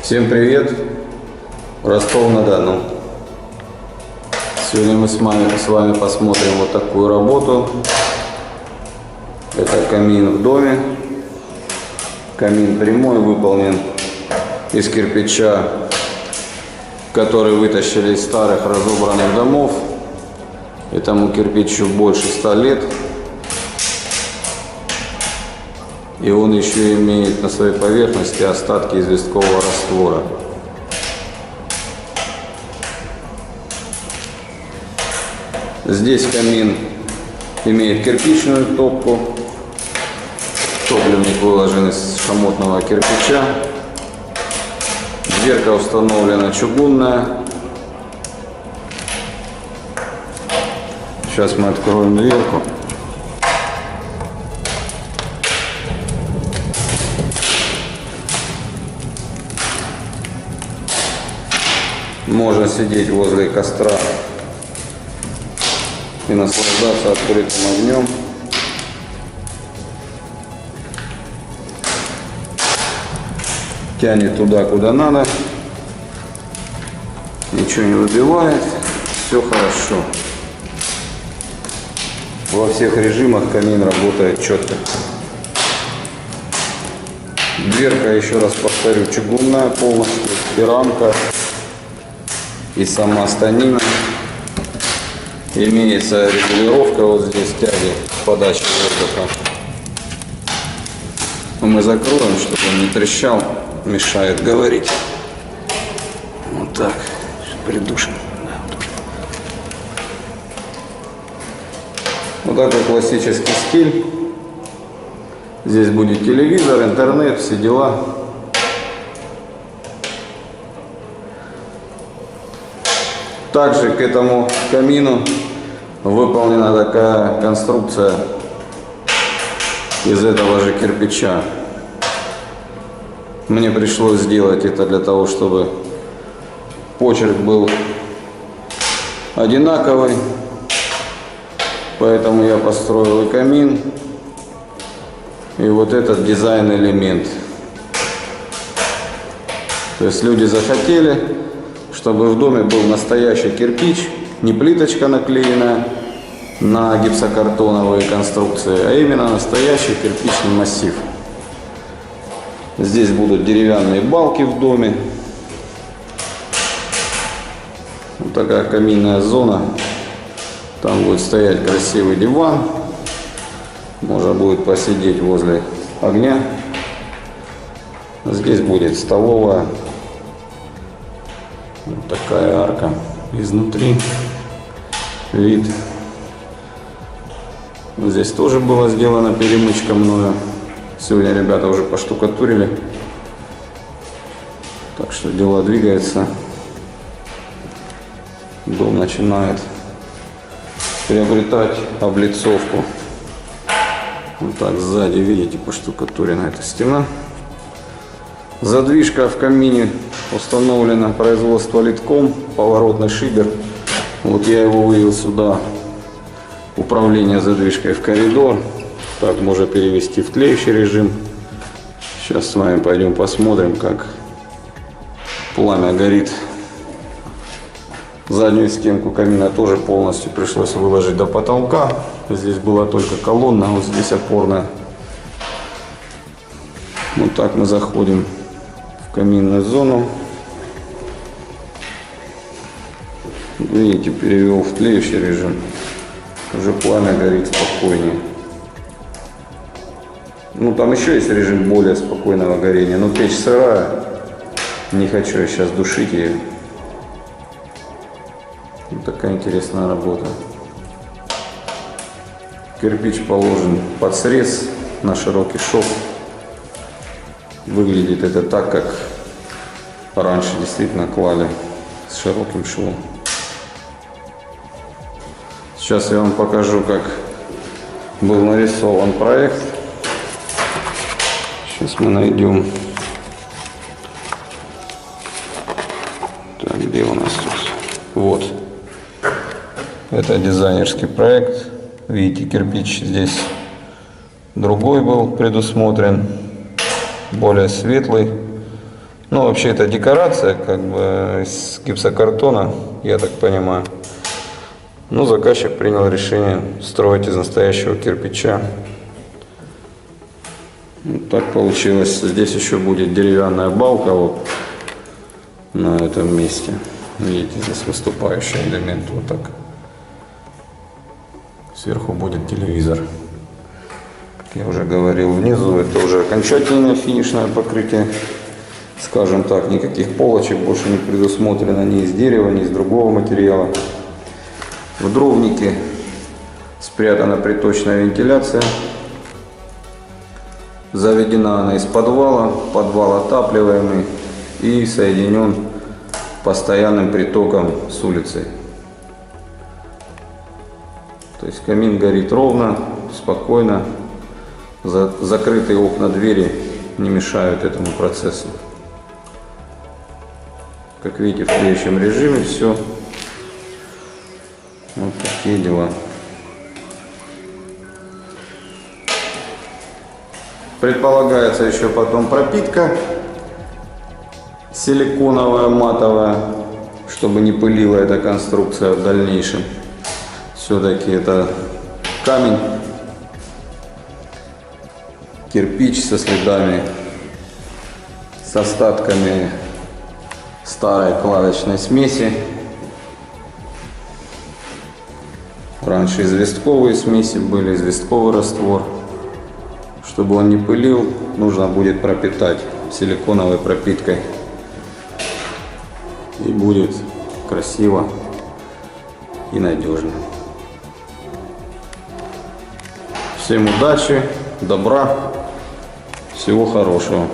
Всем привет! Ростов-на-Дону. Сегодня мы с вами посмотрим вот такую работу. Это камин в доме. Камин прямой, выполнен из кирпича, который вытащили из старых разобранных домов. Этому кирпичу больше 100 лет. И он еще имеет на своей поверхности остатки известкового раствора. Здесь камин имеет кирпичную топку. Топливник выложен из шамотного кирпича. Дверка установлена чугунная. Сейчас мы откроем дверку. Можно сидеть возле костра и наслаждаться открытым огнем. Тянет туда, куда надо. Ничего не выбивает. Все хорошо. Во всех режимах камин работает четко. Дверка, еще раз повторю, чугунная полностью. И рамка, и сама станина. Имеется регулировка вот здесь тяги подачи воздуха. Но мы закроем, чтобы он не трещал, мешает говорить. Вот так. Придушим. Вот такой классический стиль. Здесь будет телевизор, интернет, все дела. Также к этому камину выполнена такая конструкция из этого же кирпича. Мне пришлось сделать это для того, чтобы почерк был одинаковый. Поэтому я построил и камин, и вот этот дизайн-элемент. То есть люди захотели, чтобы в доме был настоящий кирпич, не плиточка наклеенная на гипсокартоновые конструкции, а именно настоящий кирпичный массив. Здесь будут деревянные балки в доме. Вот такая каминная зона. Там будет стоять красивый диван. Можно будет посидеть возле огня. Здесь будет столовая. Вот такая арка изнутри. Вид. Здесь тоже была сделана перемычка мною. Сегодня ребята уже поштукатурили. Так что дела двигаются. Дом начинает приобретать облицовку. Вот так сзади, видите, поштукатурена эта стена. Задвижка в камине установлена, производство Литком, поворотный шибер. Вот я его вывел сюда. Управление задвижкой в коридор. Так можно перевести в тлеющий режим. Сейчас с вами пойдем посмотрим, как пламя горит. Заднюю стенку камина тоже полностью пришлось выложить до потолка. Здесь была только колонна, вот здесь опорная. Вот так мы заходим в каминную зону. Видите, перевел в тлеющий режим. Уже пламя горит спокойнее. Ну, там еще есть режим более спокойного горения. Но печь сырая. Не хочу я сейчас душить ее. Вот такая интересная работа. Кирпич положен под срез на широкий шов. Выглядит это так, как раньше действительно клали с широким швом. Сейчас я вам покажу, как был нарисован проект. Сейчас мы найдем. Так, где у нас тут? Вот. Это дизайнерский проект. Видите, кирпич здесь другой был предусмотрен, более светлый. Ну, вообще это декорация, как бы из гипсокартона, я так понимаю. Но заказчик принял решение строить из настоящего кирпича. Вот так получилось. Здесь еще будет деревянная балка вот на этом месте. Видите, здесь выступающий элемент вот так. Сверху будет телевизор. Как я уже говорил, внизу это уже окончательное финишное покрытие. Скажем так, никаких полочек больше не предусмотрено ни из дерева, ни из другого материала. В дровнике спрятана приточная вентиляция. Заведена она из подвала. Подвал отапливаемый и соединен постоянным притоком с улицей. То есть камин горит ровно, спокойно. Закрытые окна, двери не мешают этому процессу. Как видите, в тлеющем режиме все. Вот такие дела. Предполагается еще потом пропитка силиконовая, матовая, чтобы не пылила эта конструкция в дальнейшем. Все-таки это камень, кирпич со следами, с остатками старой кладочной смеси. Раньше известковые смеси были, известковый раствор. Чтобы он не пылил, нужно будет пропитать силиконовой пропиткой. И будет красиво и надежно. Всем удачи, добра, всего хорошего.